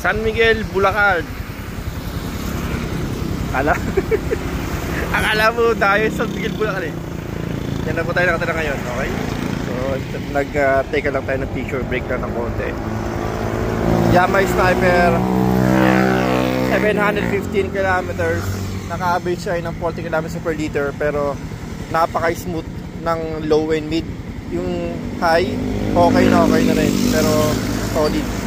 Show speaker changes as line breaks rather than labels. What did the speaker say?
San Miguel, Bulacan. Akala mo tayo sa San Miguel, Bulacan eh. Yan na po tayo nakatira ngayon, okay? So, nag-take lang tayo ng picture break lang ng konti. Yamaha Sniper, 715 kilometers. Naka-average siya ng 40 kilometers per liter, pero napaka-smooth ng low and mid. Yung high, okay na rin, pero solid.